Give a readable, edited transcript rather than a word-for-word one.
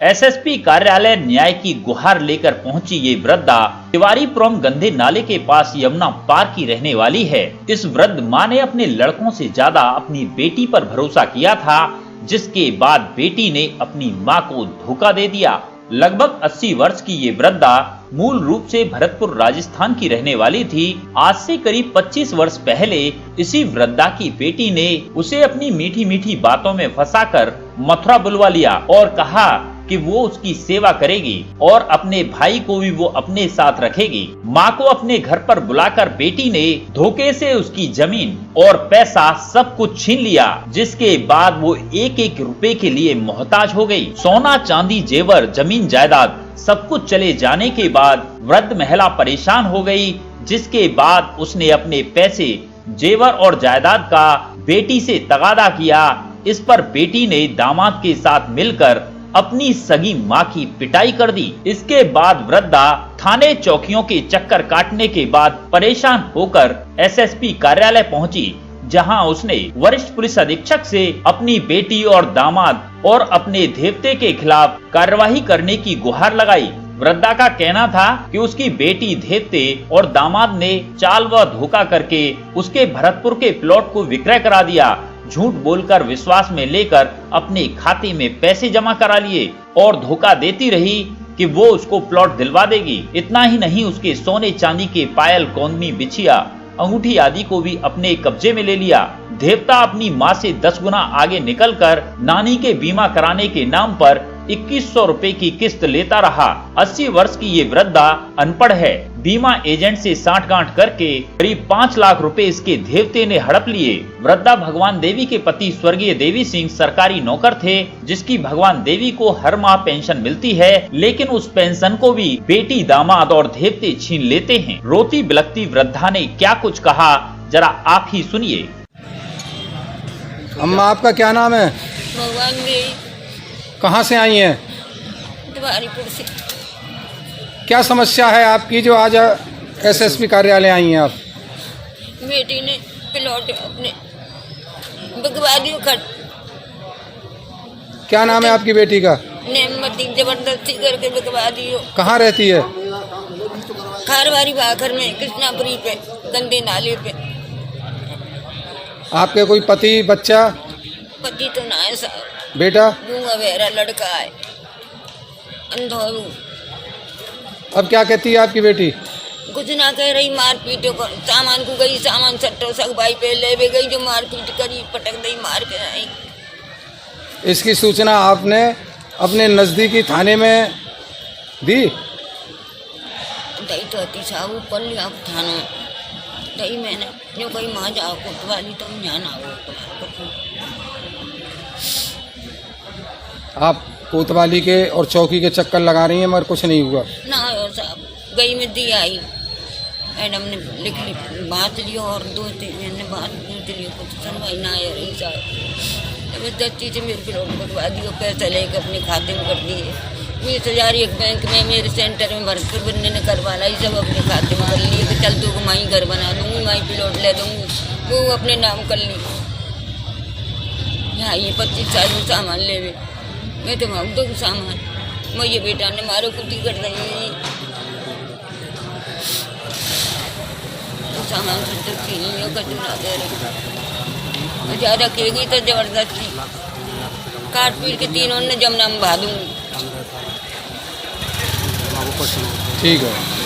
SSP कार्यालय न्याय की गुहार लेकर पहुंची ये वृद्धा तिवारीपुरम गंदे नाले के पास यमुना पार की रहने वाली है। इस वृद्ध मां ने अपने लड़कों से ज्यादा अपनी बेटी पर भरोसा किया था, जिसके बाद बेटी ने अपनी मां को धोखा दे दिया। लगभग 80 वर्ष की ये वृद्धा मूल रूप से भरतपुर राजस्थान की रहने वाली थी। आज से करीब 25 वर्ष पहले इसी वृद्धा की बेटी ने उसे अपनी मीठी मीठी बातों में फंसाकर मथुरा बुलवा लिया और कहा कि वो उसकी सेवा करेगी और अपने भाई को भी वो अपने साथ रखेगी। माँ को अपने घर पर बुलाकर बेटी ने धोखे से उसकी जमीन और पैसा सब कुछ छीन लिया, जिसके बाद वो एक एक रुपए के लिए मोहताज हो गई। सोना चांदी जेवर जमीन जायदाद सब कुछ चले जाने के बाद वृद्ध महिला परेशान हो गई, जिसके बाद उसने अपने पैसे जेवर और जायदाद का बेटी से तगादा किया। इस पर बेटी ने दामाद के साथ मिलकर अपनी सगी मां की पिटाई कर दी। इसके बाद वृद्धा थाने चौकियों के चक्कर काटने के बाद परेशान होकर एसएसपी कार्यालय पहुंची, जहां उसने वरिष्ठ पुलिस अधीक्षक से अपनी बेटी और दामाद और अपने देवते के खिलाफ कार्यवाही करने की गुहार लगाई। वृद्धा का कहना था कि उसकी बेटी देवते और दामाद ने चाल व धोखा करके उसके भरतपुर के प्लॉट को विक्रय करा दिया। झूठ बोलकर विश्वास में लेकर अपने खाते में पैसे जमा करा लिए और धोखा देती रही कि वो उसको प्लॉट दिलवा देगी। इतना ही नहीं, उसके सोने चांदी के पायल, कौंदनी, बिछिया, अंगूठी आदि को भी अपने कब्जे में ले लिया। देवता अपनी माँ से 10 गुना आगे निकलकर नानी के बीमा कराने के नाम पर 2100 रुपए की किस्त लेता रहा। 80 वर्ष की ये वृद्धा अनपढ़ है। बीमा एजेंट से सांठगांठ करके करीब 5 लाख रुपए इसके देवते ने हड़प लिए। वृद्धा भगवान देवी के पति स्वर्गीय देवी सिंह सरकारी नौकर थे, जिसकी भगवान देवी को हर माह पेंशन मिलती है, लेकिन उस पेंशन को भी बेटी, दामाद और देवते छीन लेते हैं। रोती बिलखती वृद्धा ने क्या कुछ कहा, जरा आप ही सुनिए। अम्मा, आपका क्या नाम है? भगवान देवी। कहाँ से आई हैं? तिवारीपुर से। क्या समस्या है आपकी जो आज एसएसपी कार्यालय आई हैं आप? बेटी ने प्लॉट अपने बिकवा दियो। खट क्या नाम है आपकी बेटी का? नेमती जबरदस्ती करके बिकवा दियो। कहाँ रहती है? खारवारी भाखर में, कृष्णापुरी पे, गंदे नाले पे। आपके कोई पति, बच्चा? पति तो ना है साहब। बेटा? गूंगा बहरा लड़का है, अंधोरू। अब क्या कहती है आपकी बेटी? कुछ ना कह रही, मार पीट कर सामान को गई, सामान सट्टो सग भाई पे ले भी गई, जो मार पीट करी पटक दई, मार के आई। इसकी सूचना आपने अपने नजदीकी थाने में दी? दई तो अति साहू पल लिया थाना दई, मैंने जो कही माँ जाओ कोतवाली तुम जाना हो। आप कोतवाली के और चौकी के चक्कर लगा रही हैं, मगर कुछ नहीं हुआ? ना साहब, गई में दी आई, मैडम ने लिख ली, बात लियो और 2-3 मैंने बात लियो, कुछ सुनवाई ना है रही साहब। जबरदस्ती से मेरे प्लॉट बनवा दियो, पैसा लेकर अपने खाते में कर दिए। 20,000 एक बैंक में मेरे सेंटर में भरतपुर बनने ने करवाना, ये सब अपने खाते में कर लिए कि चल तू को माई घर बना दूंगी, माई प्लॉट ले दूंगी, वो अपने नाम कर ली। यहाँ ये 25 साल में सामान ले वे, मैं तो मांग दो सामान, मैं ये बेटा ने मारो कुटी कर रही तो सामान से छीनी हो, कचूरा दे रही, ज़्यादा खेगी तो जबरदस्ती काट पीट के तीनों ने जमना में बहा दूंगी। ठीक है।